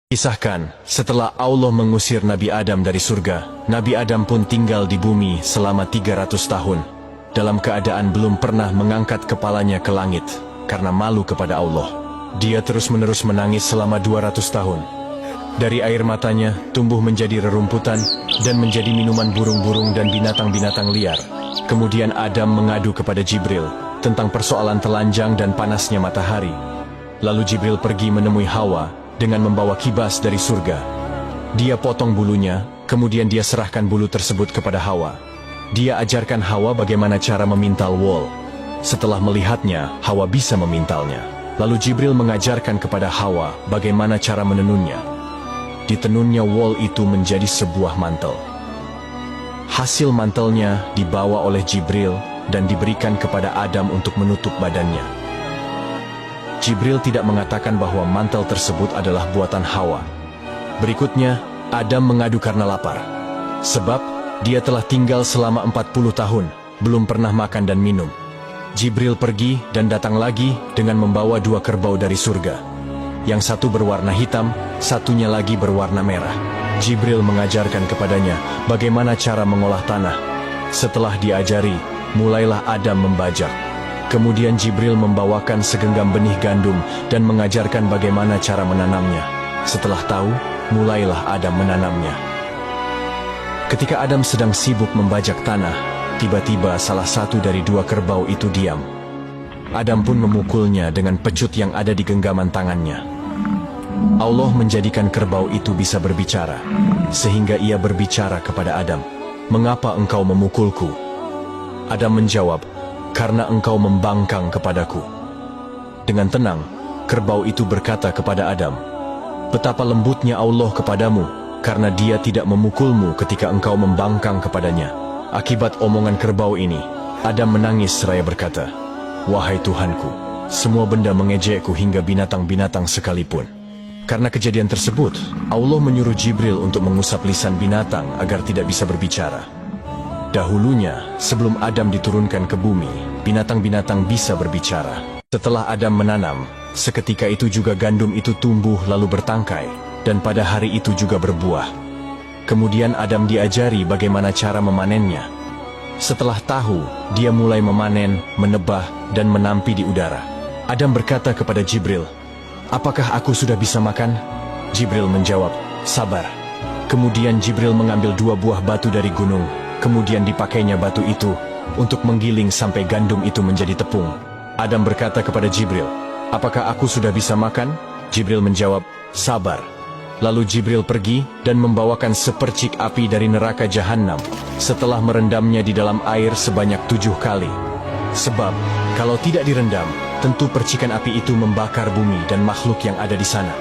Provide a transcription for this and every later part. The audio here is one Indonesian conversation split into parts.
Kisahkan, setelah Allah mengusir Nabi Adam dari surga, Nabi Adam pun tinggal di bumi selama 300 tahun, dalam keadaan belum pernah mengangkat kepalanya ke langit, karena malu kepada Allah. Dia terus-menerus menangis selama 200 tahun. Dari air matanya, tumbuh menjadi rerumputan, dan menjadi minuman burung-burung dan binatang-binatang liar. Kemudian Adam mengadu kepada Jibril, tentang persoalan telanjang dan panasnya matahari. Lalu Jibril pergi menemui Hawa, dengan membawa kibas dari surga. Dia potong bulunya, kemudian dia serahkan bulu tersebut kepada Hawa. Dia ajarkan Hawa bagaimana cara memintal wol. Setelah melihatnya, Hawa bisa memintalnya. Lalu Jibril mengajarkan kepada Hawa bagaimana cara menenunnya. Ditenunnya wol itu menjadi sebuah mantel. Hasil mantelnya dibawa oleh Jibril dan diberikan kepada Adam untuk menutup badannya. Jibril tidak mengatakan bahwa mantel tersebut adalah buatan Hawa. Berikutnya, Adam mengadu karena lapar. Sebab, dia telah tinggal selama 40 tahun, belum pernah makan dan minum. Jibril pergi dan datang lagi dengan membawa 2 kerbau dari surga. Yang satu berwarna hitam, satunya lagi berwarna merah. Jibril mengajarkan kepadanya bagaimana cara mengolah tanah. Setelah diajari, mulailah Adam membajak. Kemudian Jibril membawakan segenggam benih gandum dan mengajarkan bagaimana cara menanamnya. Setelah tahu, mulailah Adam menanamnya. Ketika Adam sedang sibuk membajak tanah, tiba-tiba salah satu dari 2 kerbau itu diam. Adam pun memukulnya dengan pecut yang ada di genggaman tangannya. Allah menjadikan kerbau itu bisa berbicara, sehingga ia berbicara kepada Adam, "Mengapa engkau memukulku?" Adam menjawab, "Karena engkau membangkang kepadaku." Dengan tenang, kerbau itu berkata kepada Adam, "Betapa lembutnya Allah kepadamu, karena dia tidak memukulmu ketika engkau membangkang kepadanya." Akibat omongan kerbau ini, Adam menangis seraya berkata, "Wahai Tuhanku, semua benda mengejekku hingga binatang-binatang sekalipun." Karena kejadian tersebut, Allah menyuruh Jibril untuk mengusap lisan binatang agar tidak bisa berbicara. Dahulunya, sebelum Adam diturunkan ke bumi, binatang-binatang bisa berbicara. Setelah Adam menanam, seketika itu juga gandum itu tumbuh lalu bertangkai, dan pada hari itu juga berbuah. Kemudian Adam diajari bagaimana cara memanennya. Setelah tahu, dia mulai memanen, menebah, dan menampi di udara. Adam berkata kepada Jibril, "Apakah aku sudah bisa makan?" Jibril menjawab, "Sabar." Kemudian Jibril mengambil 2 buah batu dari gunung. Kemudian dipakainya batu itu untuk menggiling sampai gandum itu menjadi tepung. Adam berkata kepada Jibril, "Apakah aku sudah bisa makan?" Jibril menjawab, "Sabar." Lalu Jibril pergi dan membawakan sepercik api dari neraka Jahannam setelah merendamnya di dalam air sebanyak 7 kali. Sebab, kalau tidak direndam, tentu percikan api itu membakar bumi dan makhluk yang ada di sana.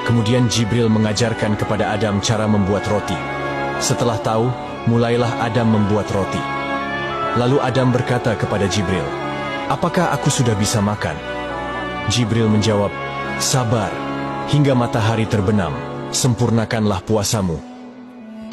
Kemudian Jibril mengajarkan kepada Adam cara membuat roti. Setelah tahu, mulailah Adam membuat roti. Lalu Adam berkata kepada Jibril, "Apakah aku sudah bisa makan?" Jibril menjawab, "Sabar, hingga matahari terbenam, sempurnakanlah puasamu."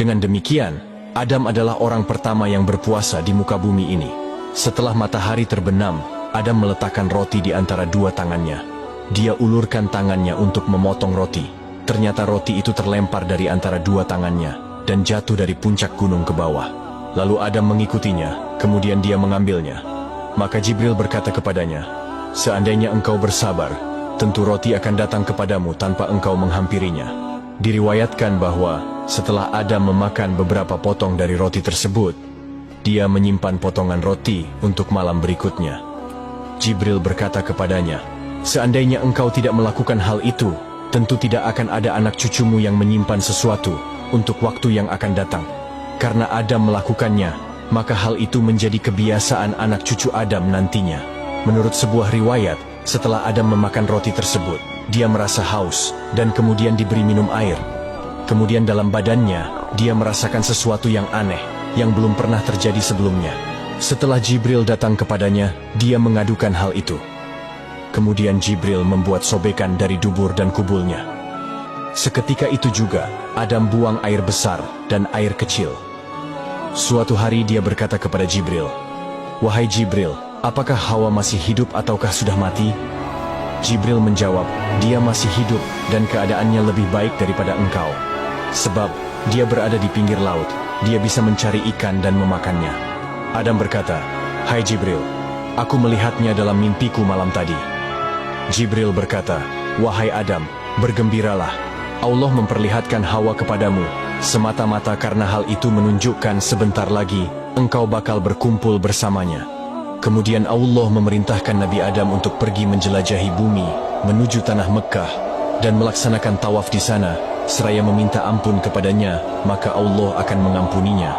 Dengan demikian, Adam adalah orang pertama yang berpuasa di muka bumi ini. Setelah matahari terbenam, Adam meletakkan roti di antara 2 tangannya. Dia ulurkan tangannya untuk memotong roti. Ternyata roti itu terlempar dari antara 2 tangannya dan jatuh dari puncak gunung ke bawah. Lalu Adam mengikutinya, kemudian dia mengambilnya. Maka Jibril berkata kepadanya, "Seandainya engkau bersabar, tentu roti akan datang kepadamu tanpa engkau menghampirinya." Diriwayatkan bahwa setelah Adam memakan beberapa potong dari roti tersebut, dia menyimpan potongan roti untuk malam berikutnya. Jibril berkata kepadanya, "Seandainya engkau tidak melakukan hal itu, tentu tidak akan ada anak cucumu yang menyimpan sesuatu untuk waktu yang akan datang. Karena Adam melakukannya, maka hal itu menjadi kebiasaan anak cucu Adam nantinya." Menurut sebuah riwayat, setelah Adam memakan roti tersebut, dia merasa haus dan kemudian diberi minum air. Kemudian dalam badannya, dia merasakan sesuatu yang aneh, yang belum pernah terjadi sebelumnya. Setelah Jibril datang kepadanya, dia mengadukan hal itu. Kemudian Jibril membuat sobekan dari dubur dan kubulnya. Seketika itu juga, Adam buang air besar dan air kecil. Suatu hari dia berkata kepada Jibril, "Wahai Jibril, apakah Hawa masih hidup ataukah sudah mati?" Jibril menjawab, dia masih hidup dan keadaannya lebih baik daripada engkau. Sebab dia berada di pinggir laut, dia bisa mencari ikan dan memakannya. Adam berkata, hai Jibril, aku melihatnya dalam mimpiku malam tadi. Jibril berkata, wahai Adam, bergembiralah. Allah memperlihatkan Hawa kepadamu, semata-mata karena hal itu menunjukkan sebentar lagi, engkau bakal berkumpul bersamanya. Kemudian Allah memerintahkan Nabi Adam untuk pergi menjelajahi bumi, menuju tanah Mekkah, dan melaksanakan tawaf di sana, seraya meminta ampun kepadanya, maka Allah akan mengampuninya.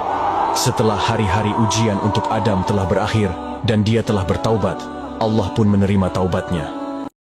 Setelah hari-hari ujian untuk Adam telah berakhir, dan dia telah bertaubat, Allah pun menerima taubatnya.